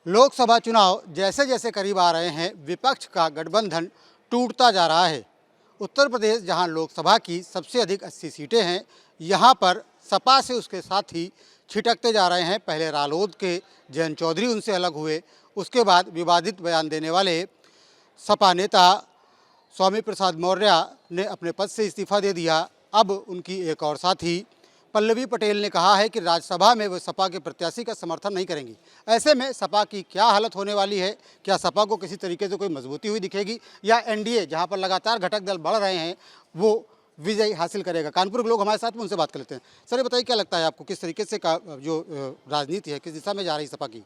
लोकसभा चुनाव जैसे जैसे करीब आ रहे हैं, विपक्ष का गठबंधन टूटता जा रहा है। उत्तर प्रदेश, जहां लोकसभा की सबसे अधिक 80 सीटें हैं, यहां पर सपा से उसके साथी छिटकते जा रहे हैं। पहले रालोद के जयंत चौधरी उनसे अलग हुए, उसके बाद विवादित बयान देने वाले सपा नेता स्वामी प्रसाद मौर्य ने अपने पद से इस्तीफा दे दिया। अब उनकी एक और साथी पल्लवी पटेल ने कहा है कि राज्यसभा में वो सपा के प्रत्याशी का समर्थन नहीं करेंगी। ऐसे में सपा की क्या हालत होने वाली है? क्या सपा को किसी तरीके से कोई मजबूती हुई दिखेगी, या एनडीए, जहां पर लगातार घटक दल बढ़ रहे हैं, वो विजय हासिल करेगा? कानपुर के लोग हमारे साथ में, उनसे बात कर लेते हैं। सर, ये बताइए, क्या लगता है आपको, किस तरीके से जो राजनीति है, किस दिशा में जा रही सपा की?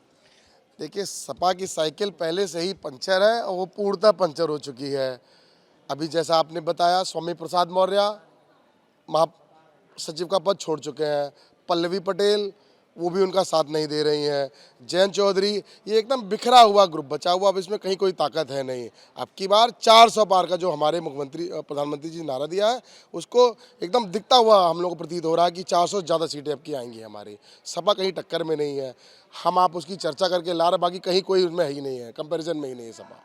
देखिए, सपा की साइकिल पहले से ही पंचर है और वो पूर्णतः पंचर हो चुकी है। अभी जैसा आपने बताया, स्वामी प्रसाद मौर्य महासचिव का पद छोड़ चुके हैं। पल्लवी पटेल, वो भी उनका साथ नहीं दे रही हैं। जयंत चौधरी, ये एकदम बिखरा हुआ ग्रुप बचा हुआ। अब इसमें कहीं कोई ताकत है नहीं। अब की बार 400 पार का जो हमारे मुख्यमंत्री प्रधानमंत्री जी ने नारा दिया है, उसको एकदम दिखता हुआ हम लोग को प्रतीत हो रहा है कि 400 से ज़्यादा सीटें अब की आएंगी हमारी। सपा कहीं टक्कर में नहीं है। हम आप उसकी चर्चा करके ला रहे, बाकी कहीं कोई उसमें है ही नहीं है, कंपैरिजन में ही नहीं है सपा।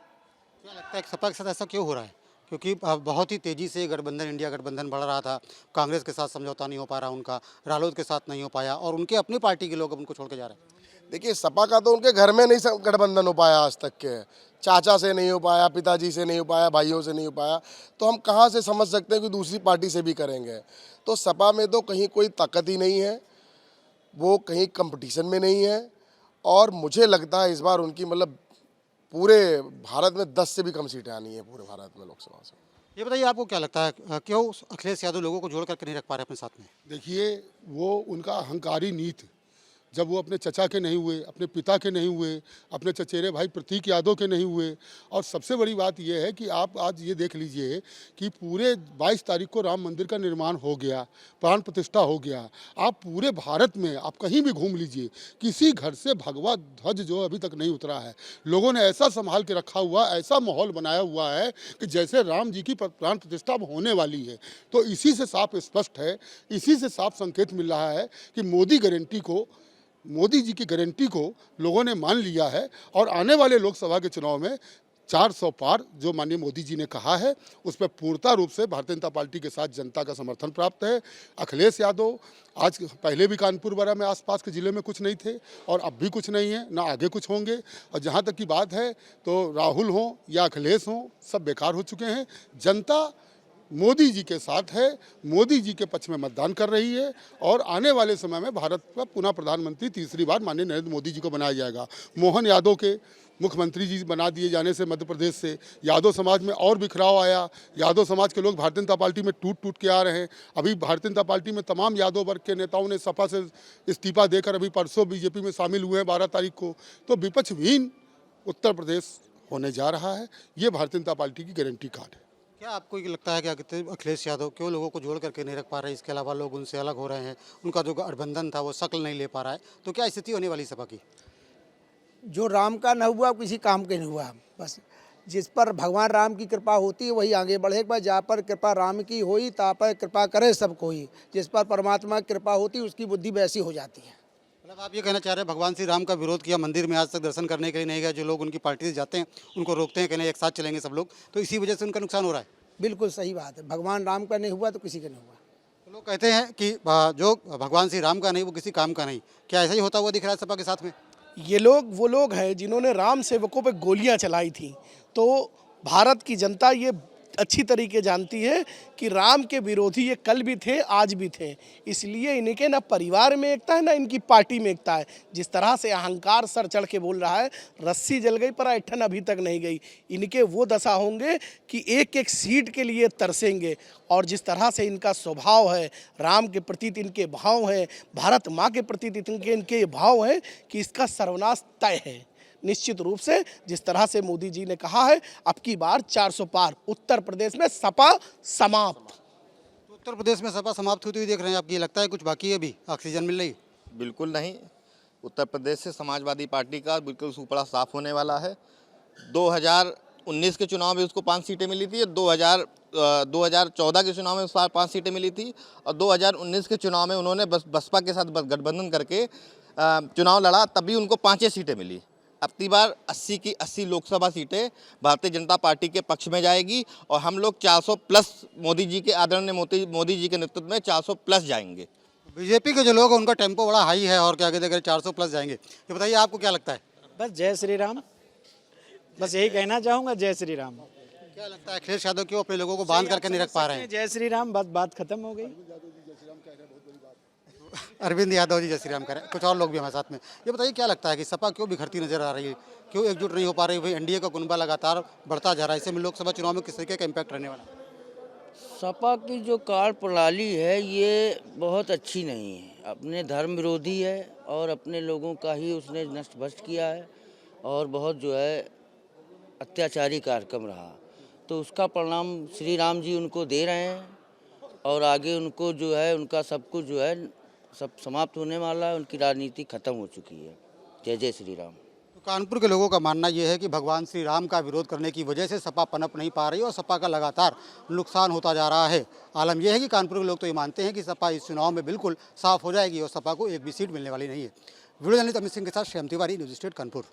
क्या लगता है कि सपा के साथ ऐसा क्यों हो रहा है? क्योंकि बहुत ही तेज़ी से गठबंधन, इंडिया गठबंधन बढ़ रहा था। कांग्रेस के साथ समझौता नहीं हो पा रहा उनका, रालोद के साथ नहीं हो पाया, और उनके अपनी पार्टी के लोग अब उनको छोड़ के जा रहे हैं। देखिए, सपा का तो उनके घर में नहीं गठबंधन हो पाया आज तक के। चाचा से नहीं हो पाया, पिताजी से नहीं हो पाया, भाइयों से नहीं हो पाया, तो हम कहाँ से समझ सकते हैं कि दूसरी पार्टी से भी करेंगे? तो सपा में तो कहीं कोई ताकत ही नहीं है, वो कहीं कंपटीशन में नहीं है। और मुझे लगता है इस बार उनकी मतलब पूरे भारत में 10 से भी कम सीटें आनी है पूरे भारत में लोकसभा से। ये बताइए, आपको क्या लगता है, क्यों अखिलेश यादव लोगों को जोड़ करके नहीं रख पा रहे अपने साथ में? देखिए, वो उनका अहंकारी नीति, जब वो अपने चचा के नहीं हुए, अपने पिता के नहीं हुए, अपने चचेरे भाई प्रतीक यादव के नहीं हुए। और सबसे बड़ी बात यह है कि आप आज ये देख लीजिए कि पूरे 22 तारीख को राम मंदिर का निर्माण हो गया, प्राण प्रतिष्ठा हो गया। आप पूरे भारत में आप कहीं भी घूम लीजिए, किसी घर से भगवा ध्वज जो अभी तक नहीं उतरा है। लोगों ने ऐसा संभाल के रखा हुआ, ऐसा माहौल बनाया हुआ है कि जैसे राम जी की प्राण प्रतिष्ठा होने वाली है। तो इसी से साफ स्पष्ट है, इसी से साफ संकेत मिल रहा है कि मोदी जी की गारंटी को लोगों ने मान लिया है। और आने वाले लोकसभा के चुनाव में 400 पार जो माननीय मोदी जी ने कहा है, उस पर पूर्णतः रूप से भारतीय जनता पार्टी के साथ जनता का समर्थन प्राप्त है। अखिलेश यादव आज पहले भी कानपुर वगैरह में आसपास के ज़िले में कुछ नहीं थे, और अब भी कुछ नहीं है, ना आगे कुछ होंगे। और जहाँ तक की बात है, तो राहुल हों या अखिलेश हों, सब बेकार हो चुके हैं। जनता मोदी जी के साथ है, मोदी जी के पक्ष में मतदान कर रही है। और आने वाले समय में भारत का पुनः प्रधानमंत्री तीसरी बार माननीय नरेंद्र मोदी जी को बनाया जाएगा। मोहन यादव के मुख्यमंत्री जी बना दिए जाने से मध्य प्रदेश से यादव समाज में और बिखराव आया। यादव समाज के लोग भारतीय जनता पार्टी में टूट के आ रहे हैं। अभी भारतीय जनता पार्टी में तमाम यादव वर्ग के नेताओं ने सपा से इस्तीफा देकर अभी परसों बीजेपी में शामिल हुए हैं 12 तारीख को। तो विपक्षविहीन उत्तर प्रदेश होने जा रहा है। ये भारतीय जनता पार्टी की गारंटी कार्ड है। क्या आपको ये लगता है कि अखिलेश यादव क्यों लोगों को जोड़ करके नहीं रख पा रहे? इसके अलावा लोग उनसे अलग हो रहे हैं, उनका जो गठबंधन था वो शक्ल नहीं ले पा रहा है, तो क्या स्थिति होने वाली सपा की? जो राम का न हुआ किसी काम के नहीं हुआ। बस जिस पर भगवान राम की कृपा होती है वही आगे बढ़े। बस जहाँ पर कृपा राम की होई ता पर कृपा करे सब कोई। जिस पर परमात्मा की कृपा होती है उसकी बुद्धि वैसी हो जाती है। मतलब आप ये कहना चाह रहे हैं, भगवान श्री राम का विरोध किया, मंदिर में आज तक दर्शन करने के लिए नहीं गए, जो लोग उनकी पार्टी से जाते हैं उनको रोकते हैं, कहने एक साथ चलेंगे सब लोग, तो इसी वजह से उनका नुकसान हो रहा है? बिल्कुल सही बात है। भगवान राम का नहीं हुआ तो किसी का नहीं हुआ। तो लोग कहते हैं कि जो भगवान श्री राम का नहीं वो किसी काम का नहीं। क्या ऐसा ही होता हुआ दिख रहा है सपा के साथ में? ये लोग वो लोग हैं जिन्होंने राम सेवकों पे गोलियां चलाई थी। तो भारत की जनता ये अच्छी तरीके जानती है कि राम के विरोधी ये कल भी थे, आज भी थे। इसलिए इनके ना परिवार में एकता है, ना इनकी पार्टी में एकता है। जिस तरह से अहंकार सर चढ़ के बोल रहा है, रस्सी जल गई पर ऐठन अभी तक नहीं गई। इनके वो दशा होंगे कि एक एक सीट के लिए तरसेंगे। और जिस तरह से इनका स्वभाव है, राम के प्रति इनके भाव हैं, भारत माँ के प्रति इनके भाव हैं कि इसका सर्वनाश तय है निश्चित रूप से। जिस तरह से मोदी जी ने कहा है, अब की बार 400 पार, उत्तर प्रदेश में सपा समाप्त। तो उत्तर प्रदेश में सपा समाप्त होती हुई देख रहे हैं, आपको ये लगता है कुछ बाकी है, अभी ऑक्सीजन मिल रही? बिल्कुल नहीं। उत्तर प्रदेश से समाजवादी पार्टी का बिल्कुल सुपड़ा साफ होने वाला है। 2019 के चुनाव में उसको 5 सीटें मिली थी, 2014 के चुनाव में उस 5 सीटें मिली थी, और 2019 के चुनाव में उन्होंने बसपा के साथ गठबंधन करके चुनाव लड़ा, तभी उनको 5 सीटें मिली। अपनी बार 80 की 80 लोकसभा सीटें भारतीय जनता पार्टी के पक्ष में जाएगी और हम लोग 400 प्लस मोदी जी के आदरणीय मोदी जी के नेतृत्व में 400 प्लस जाएंगे। बीजेपी के जो लोग हैं उनका टेम्पो बड़ा हाई है और क्या कहते हैं 400 प्लस जाएंगे। ये बताइए आपको क्या लगता है? बस जय श्री राम, बस यही कहना चाहूँगा, जय श्री राम। क्या लगता है अखिलेश यादव क्यों अपने लोगों को बांध करके नहीं रख पा रहे हैं? जय श्री राम, बस बात खत्म हो गई। अरविंद यादव जी जय श्री राम करें, कुछ और लोग भी हमारे साथ में। ये बताइए क्या लगता है कि सपा क्यों बिखरती नजर आ रही है, क्यों एकजुट नहीं हो पा रही? भाई एनडीए का कुनबा लगातार बढ़ता जा रहा है, ऐसे में लोकसभा चुनाव में किस तरीके का इम्पैक्ट रहने वाला है? सपा की जो कार्यप्रणाली है ये बहुत अच्छी नहीं है, अपने धर्म विरोधी है और अपने लोगों का ही उसने नष्ट भ्रष्ट किया है और बहुत जो है अत्याचारी कार्यक्रम रहा, तो उसका परिणाम श्री राम जी उनको दे रहे हैं और आगे उनको जो है उनका सब कुछ जो है सब समाप्त होने वाला है, उनकी राजनीति खत्म हो चुकी है। जय जय श्री राम। तो कानपुर के लोगों का मानना यह है कि भगवान श्री राम का विरोध करने की वजह से सपा पनप नहीं पा रही और सपा का लगातार नुकसान होता जा रहा है। आलम यह है कि कानपुर के लोग तो ये मानते हैं कि सपा इस चुनाव में बिल्कुल साफ हो जाएगी और सपा को एक भी सीट मिलने वाली नहीं है। वीडियो जर्नलिस्ट अमित सिंह के साथ श्याम तिवारी, न्यूज़ स्टेट कानपुर।